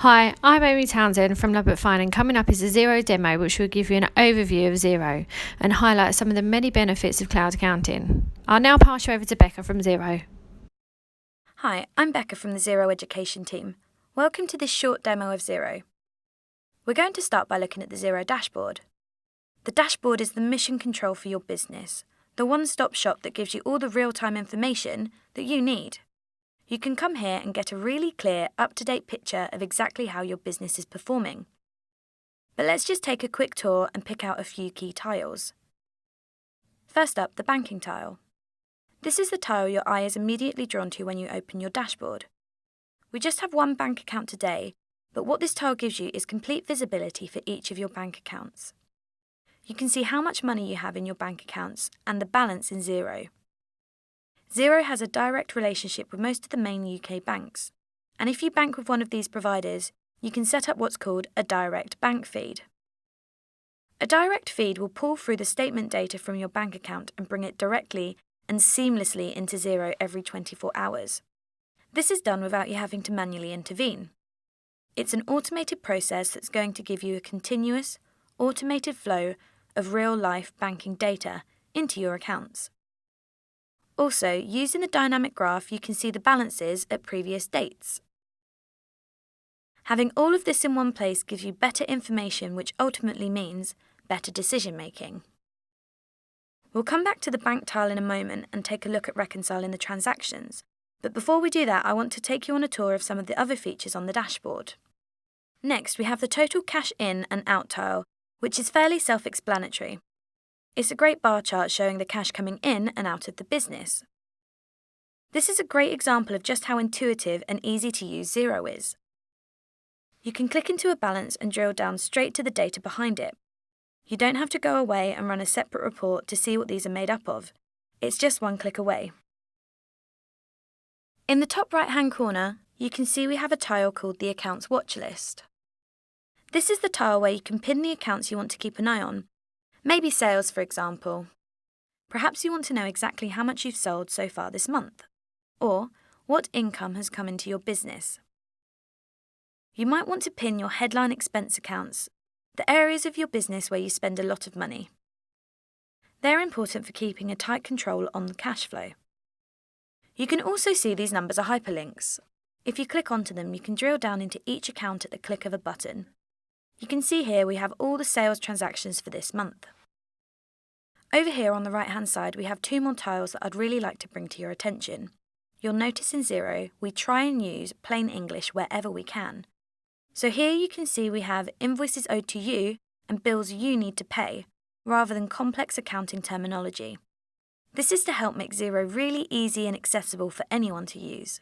Hi, I'm Amy Townsend from Lubbock Fine, and coming up is a Xero demo which will give you an overview of Xero and highlight some of the many benefits of cloud accounting. I'll now pass you over to Becca from Xero. Hi, I'm Becca from the Xero Education team. Welcome to this short demo of Xero. We're going to start by looking at the Xero Dashboard. The dashboard is the mission control for your business, the one-stop shop that gives you all the real-time information that you need. You can come here and get a really clear, up-to-date picture of exactly how your business is performing. But let's just take a quick tour and pick out a few key tiles. First up, the banking tile. This is the tile your eye is immediately drawn to when you open your dashboard. We just have one bank account today, but what this tile gives you is complete visibility for each of your bank accounts. You can see how much money you have in your bank accounts and the balance in Xero. Xero has a direct relationship with most of the main UK banks, and if you bank with one of these providers, you can set up what's called a direct bank feed. A direct feed will pull through the statement data from your bank account and bring it directly and seamlessly into Xero every 24 hours. This is done without you having to manually intervene. It's an automated process that's going to give you a continuous, automated flow of real-life banking data into your accounts. Also, using the dynamic graph, you can see the balances at previous dates. Having all of this in one place gives you better information, which ultimately means better decision-making. We'll come back to the bank tile in a moment and take a look at reconciling the transactions. But before we do that, I want to take you on a tour of some of the other features on the dashboard. Next, we have the total cash in and out tile, which is fairly self-explanatory. It's a great bar chart showing the cash coming in and out of the business. This is a great example of just how intuitive and easy to use Xero is. You can click into a balance and drill down straight to the data behind it. You don't have to go away and run a separate report to see what these are made up of. It's just one click away. In the top right-hand corner, you can see we have a tile called the Accounts Watch List. This is the tile where you can pin the accounts you want to keep an eye on. Maybe sales, for example. Perhaps you want to know exactly how much you've sold so far this month, or what income has come into your business. You might want to pin your headline expense accounts, the areas of your business where you spend a lot of money. They're important for keeping a tight control on the cash flow. You can also see these numbers are hyperlinks. If you click onto them, you can drill down into each account at the click of a button. You can see here we have all the sales transactions for this month. Over here on the right-hand side, we have two more tiles that I'd really like to bring to your attention. You'll notice in Xero, we try and use plain English wherever we can. So here you can see we have invoices owed to you and bills you need to pay, rather than complex accounting terminology. This is to help make Xero really easy and accessible for anyone to use.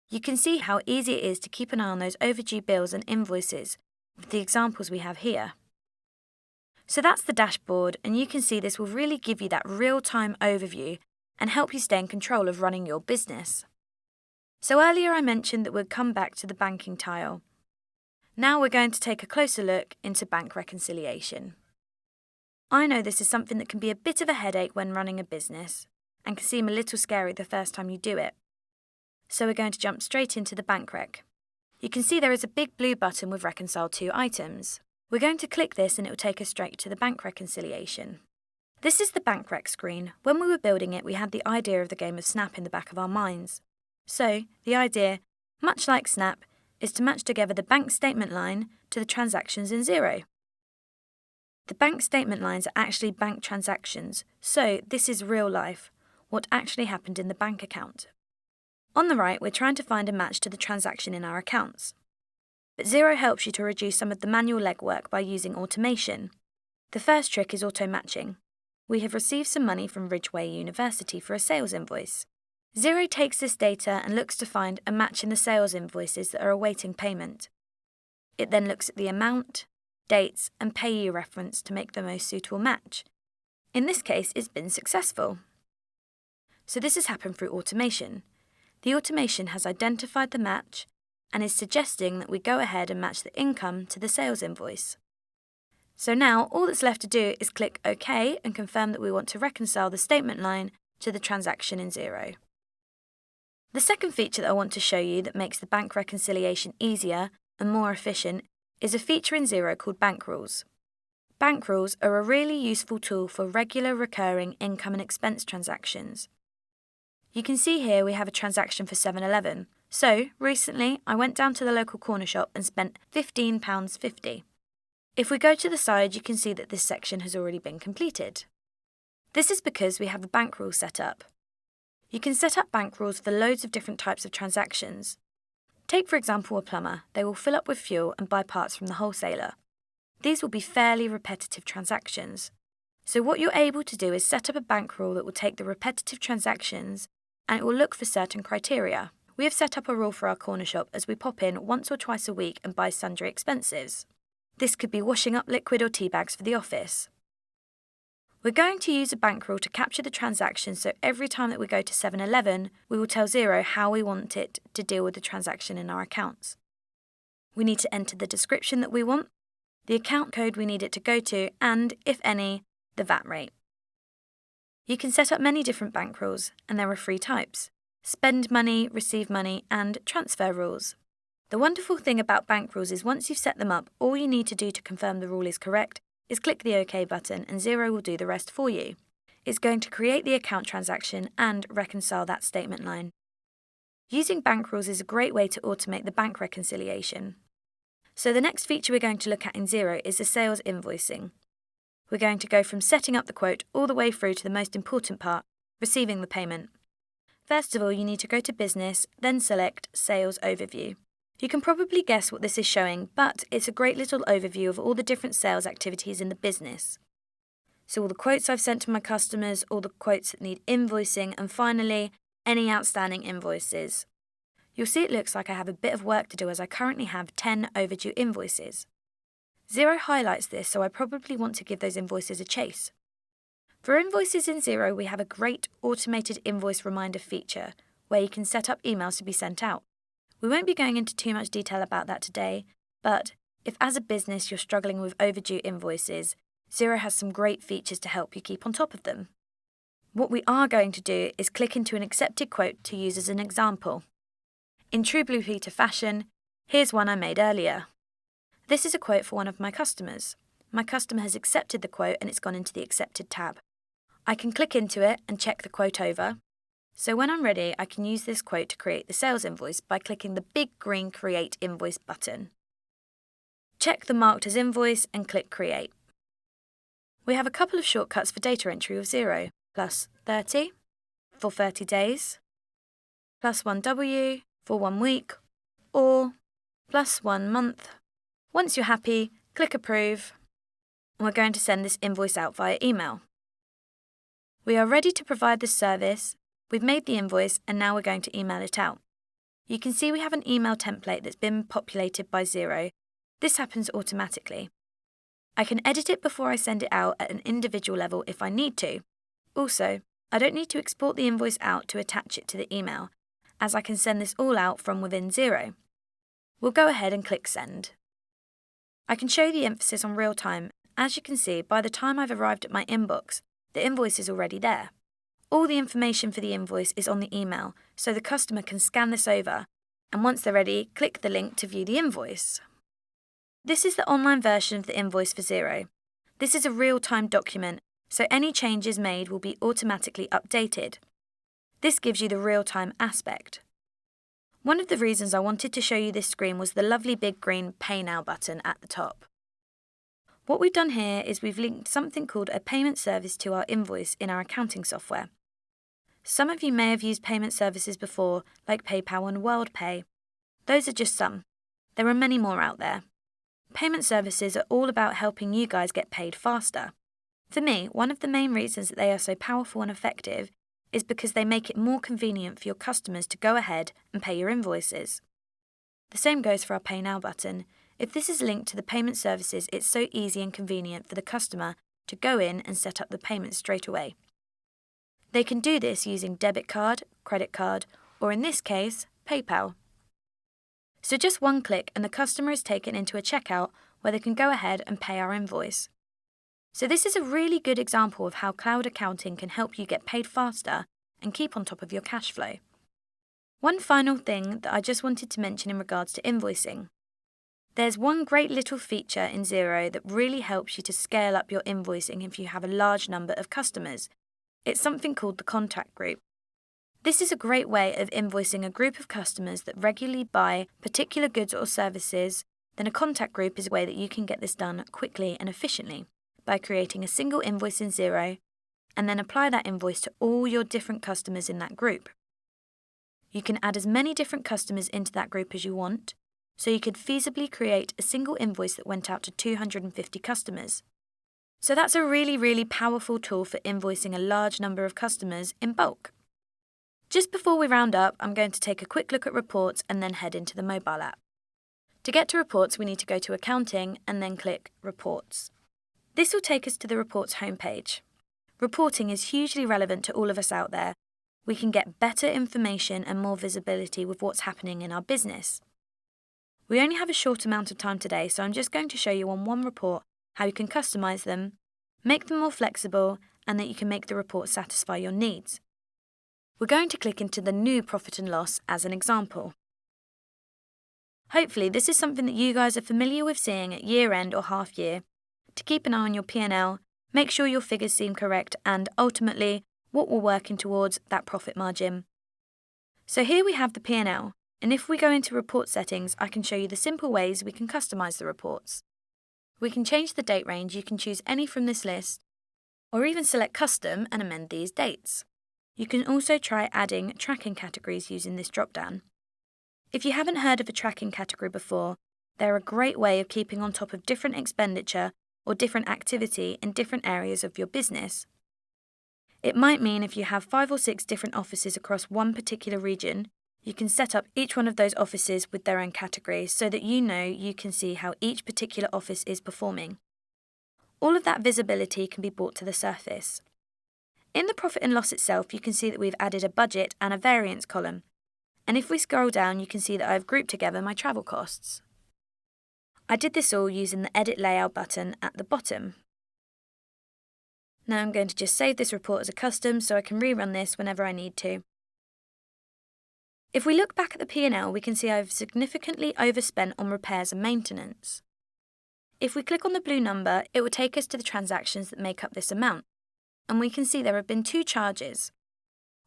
You can see how easy it is to keep an eye on those overdue bills and invoices with the examples we have here. So that's the dashboard, and you can see this will really give you that real-time overview and help you stay in control of running your business. So earlier I mentioned that we'd come back to the banking tile. Now we're going to take a closer look into bank reconciliation. I know this is something that can be a bit of a headache when running a business and can seem a little scary the first time you do it. So we're going to jump straight into the bank rec. You can see there is a big blue button with Reconcile to items. We're going to click this and it will take us straight to the bank reconciliation. This is the bank rec screen. When we were building it, we had the idea of the game of Snap in the back of our minds. So, the idea, much like Snap, is to match together the bank statement line to the transactions in Xero. The bank statement lines are actually bank transactions, so this is real life, what actually happened in the bank account. On the right, we're trying to find a match to the transaction in our accounts. But Xero helps you to reduce some of the manual legwork by using automation. The first trick is auto-matching. We have received some money from Ridgeway University for a sales invoice. Xero takes this data and looks to find a match in the sales invoices that are awaiting payment. It then looks at the amount, dates, and payee reference to make the most suitable match. In this case, it's been successful. So this has happened through automation. The automation has identified the match and is suggesting that we go ahead and match the income to the sales invoice. So now all that's left to do is click OK and confirm that we want to reconcile the statement line to the transaction in Xero. The second feature that I want to show you that makes the bank reconciliation easier and more efficient is a feature in Xero called bank rules. Bank rules are a really useful tool for regular recurring income and expense transactions. You can see here we have a transaction for 7-Eleven. So, recently I went down to the local corner shop and spent £15.50. If we go to the side, you can see that this section has already been completed. This is because we have a bank rule set up. You can set up bank rules for loads of different types of transactions. Take for example a plumber. They will fill up with fuel and buy parts from the wholesaler. These will be fairly repetitive transactions. So what you're able to do is set up a bank rule that will take the repetitive transactions and it will look for certain criteria. We have set up a rule for our corner shop as we pop in once or twice a week and buy sundry expenses. This could be washing up liquid or tea bags for the office. We're going to use a bank rule to capture the transaction, so every time that we go to 7-Eleven, we will tell Xero how we want it to deal with the transaction in our accounts. We need to enter the description that we want, the account code we need it to go to, and, if any, the VAT rate. You can set up many different bank rules, and there are 3 types: spend money, receive money, and transfer rules. The wonderful thing about bank rules is once you've set them up, all you need to do to confirm the rule is correct is click the OK button and Xero will do the rest for you. It's going to create the account transaction and reconcile that statement line. Using bank rules is a great way to automate the bank reconciliation. So the next feature we're going to look at in Xero is the sales invoicing. We're going to go from setting up the quote all the way through to the most important part, receiving the payment. First of all, you need to go to Business, then select Sales Overview. You can probably guess what this is showing, but it's a great little overview of all the different sales activities in the business. So all the quotes I've sent to my customers, all the quotes that need invoicing, and finally, any outstanding invoices. You'll see it looks like I have a bit of work to do as I currently have 10 overdue invoices. Xero highlights this, so I probably want to give those invoices a chase. For invoices in Xero, we have a great automated invoice reminder feature where you can set up emails to be sent out. We won't be going into too much detail about that today, but if as a business you're struggling with overdue invoices, Xero has some great features to help you keep on top of them. What we are going to do is click into an accepted quote to use as an example. In true Blue Peter fashion, here's one I made earlier. This is a quote for one of my customers. My customer has accepted the quote and it's gone into the Accepted tab. I can click into it and check the quote over. So when I'm ready, I can use this quote to create the sales invoice by clicking the big green Create Invoice button. Check the Marked as Invoice and click Create. We have a couple of shortcuts for data entry with Xero, plus 30 for 30 days, plus 1W for 1 week, or plus 1 month. Once you're happy, click Approve, and we're going to send this invoice out via email. We are ready to provide this service. We've made the invoice and now we're going to email it out. You can see we have an email template that's been populated by Xero. This happens automatically. I can edit it before I send it out at an individual level if I need to. Also, I don't need to export the invoice out to attach it to the email, as I can send this all out from within Xero. We'll go ahead and click Send. I can show the emphasis on real time. As you can see, by the time I've arrived at my inbox, the invoice is already there. All the information for the invoice is on the email, so the customer can scan this over, and once they're ready, click the link to view the invoice. This is the online version of the invoice for Xero. This is a real-time document, so any changes made will be automatically updated. This gives you the real-time aspect. One of the reasons I wanted to show you this screen was the lovely big green Pay Now button at the top. What we've done here is we've linked something called a payment service to our invoice in our accounting software. Some of you may have used payment services before, like PayPal and WorldPay. Those are just some. There are many more out there. Payment services are all about helping you guys get paid faster. For me, one of the main reasons that they are so powerful and effective is because they make it more convenient for your customers to go ahead and pay your invoices. The same goes for our Pay Now button. If this is linked to the payment services, it's so easy and convenient for the customer to go in and set up the payment straight away. They can do this using debit card, credit card, or in this case, PayPal. So just one click and the customer is taken into a checkout where they can go ahead and pay our invoice. So this is a really good example of how cloud accounting can help you get paid faster and keep on top of your cash flow. One final thing that I just wanted to mention in regards to invoicing. There's one great little feature in Xero that really helps you to scale up your invoicing if you have a large number of customers. It's something called the contact group. This is a great way of invoicing a group of customers that regularly buy particular goods or services. Then a contact group is a way that you can get this done quickly and efficiently by creating a single invoice in Xero and then apply that invoice to all your different customers in that group. You can add as many different customers into that group as you want, so you could feasibly create a single invoice that went out to 250 customers. So that's a really, really powerful tool for invoicing a large number of customers in bulk. Just before we round up, I'm going to take a quick look at reports and then head into the mobile app. To get to reports, we need to go to Accounting and then click Reports. This will take us to the Reports homepage. Reporting is hugely relevant to all of us out there. We can get better information and more visibility with what's happening in our business. We only have a short amount of time today, so I'm just going to show you on one report how you can customize them, make them more flexible, and that you can make the report satisfy your needs. We're going to click into the new profit and loss as an example. Hopefully this is something that you guys are familiar with seeing at year end or half year. To keep an eye on your P&L, make sure your figures seem correct and ultimately what we're working towards, that profit margin. So here we have the P&L, and if we go into report settings, I can show you the simple ways we can customize the reports. We can change the date range. You can choose any from this list, or even select custom and amend these dates. You can also try adding tracking categories using this drop-down. If you haven't heard of a tracking category before, they're a great way of keeping on top of different expenditure or different activity in different areas of your business. It might mean if you have 5 or 6 different offices across one particular region, you can set up each one of those offices with their own categories so that you can see how each particular office is performing. All of that visibility can be brought to the surface. In the profit and loss itself, you can see that we've added a budget and a variance column. And if we scroll down, you can see that I've grouped together my travel costs. I did this all using the Edit Layout button at the bottom. Now I'm going to just save this report as a custom so I can rerun this whenever I need to. If we look back at the P&L, we can see I've significantly overspent on repairs and maintenance. If we click on the blue number, it will take us to the transactions that make up this amount. And we can see there have been 2 charges.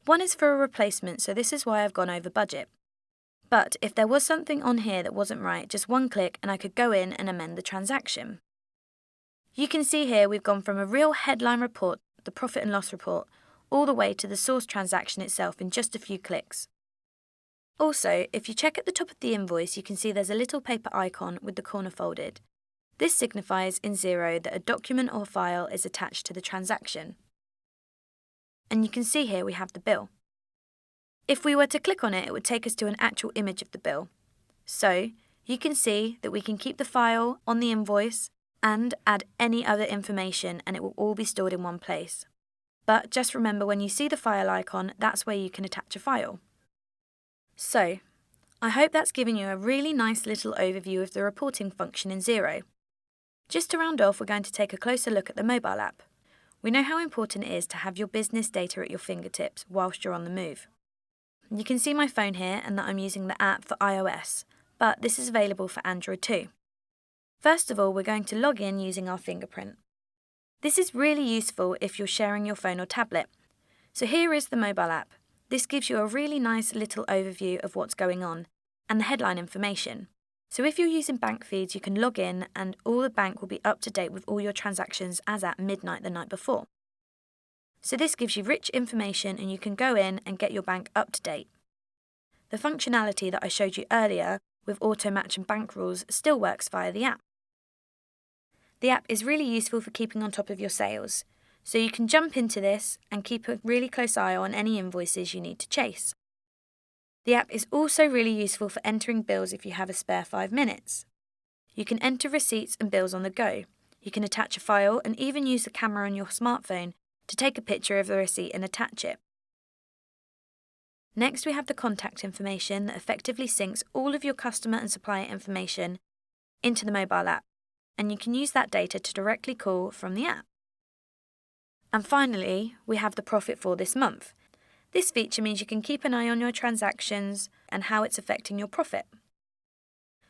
One is for a replacement, so this is why I've gone over budget. But if there was something on here that wasn't right, just one click and I could go in and amend the transaction. You can see here we've gone from a real headline report, the profit and loss report, all the way to the source transaction itself in just a few clicks. Also, if you check at the top of the invoice, you can see there's a little paper icon with the corner folded. This signifies in Xero that a document or file is attached to the transaction. And you can see here we have the bill. If we were to click on it, it would take us to an actual image of the bill. So, you can see that we can keep the file on the invoice and add any other information, and it will all be stored in one place. But just remember, when you see the file icon, that's where you can attach a file. So, I hope that's given you a really nice little overview of the reporting function in Xero. Just to round off, we're going to take a closer look at the mobile app. We know how important it is to have your business data at your fingertips whilst you're on the move. You can see my phone here and that I'm using the app for iOS, but this is available for Android too. First of all, we're going to log in using our fingerprint. This is really useful if you're sharing your phone or tablet. So here is the mobile app. This gives you a really nice little overview of what's going on and the headline information. So if you're using bank feeds, you can log in and all the bank will be up to date with all your transactions as at midnight the night before. So this gives you rich information and you can go in and get your bank up to date. The functionality that I showed you earlier with auto match and bank rules still works via the app. The app is really useful for keeping on top of your sales, so you can jump into this and keep a really close eye on any invoices you need to chase. The app is also really useful for entering bills if you have a spare 5 minutes. You can enter receipts and bills on the go. You can attach a file and even use the camera on your smartphone to take a picture of the receipt and attach it. Next, we have the contact information that effectively syncs all of your customer and supplier information into the mobile app, and you can use that data to directly call from the app. And finally, we have the profit for this month. This feature means you can keep an eye on your transactions and how it's affecting your profit.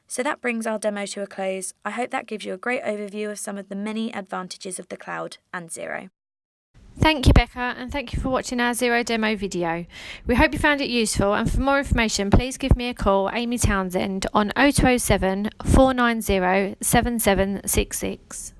So that brings our demo to a close. I hope that gives you a great overview of some of the many advantages of the cloud and Xero. Thank you, Becca, and thank you for watching our Xero demo video. We hope you found it useful, and for more information, please give me a call, Amy Townsend, on 0207 490 7766.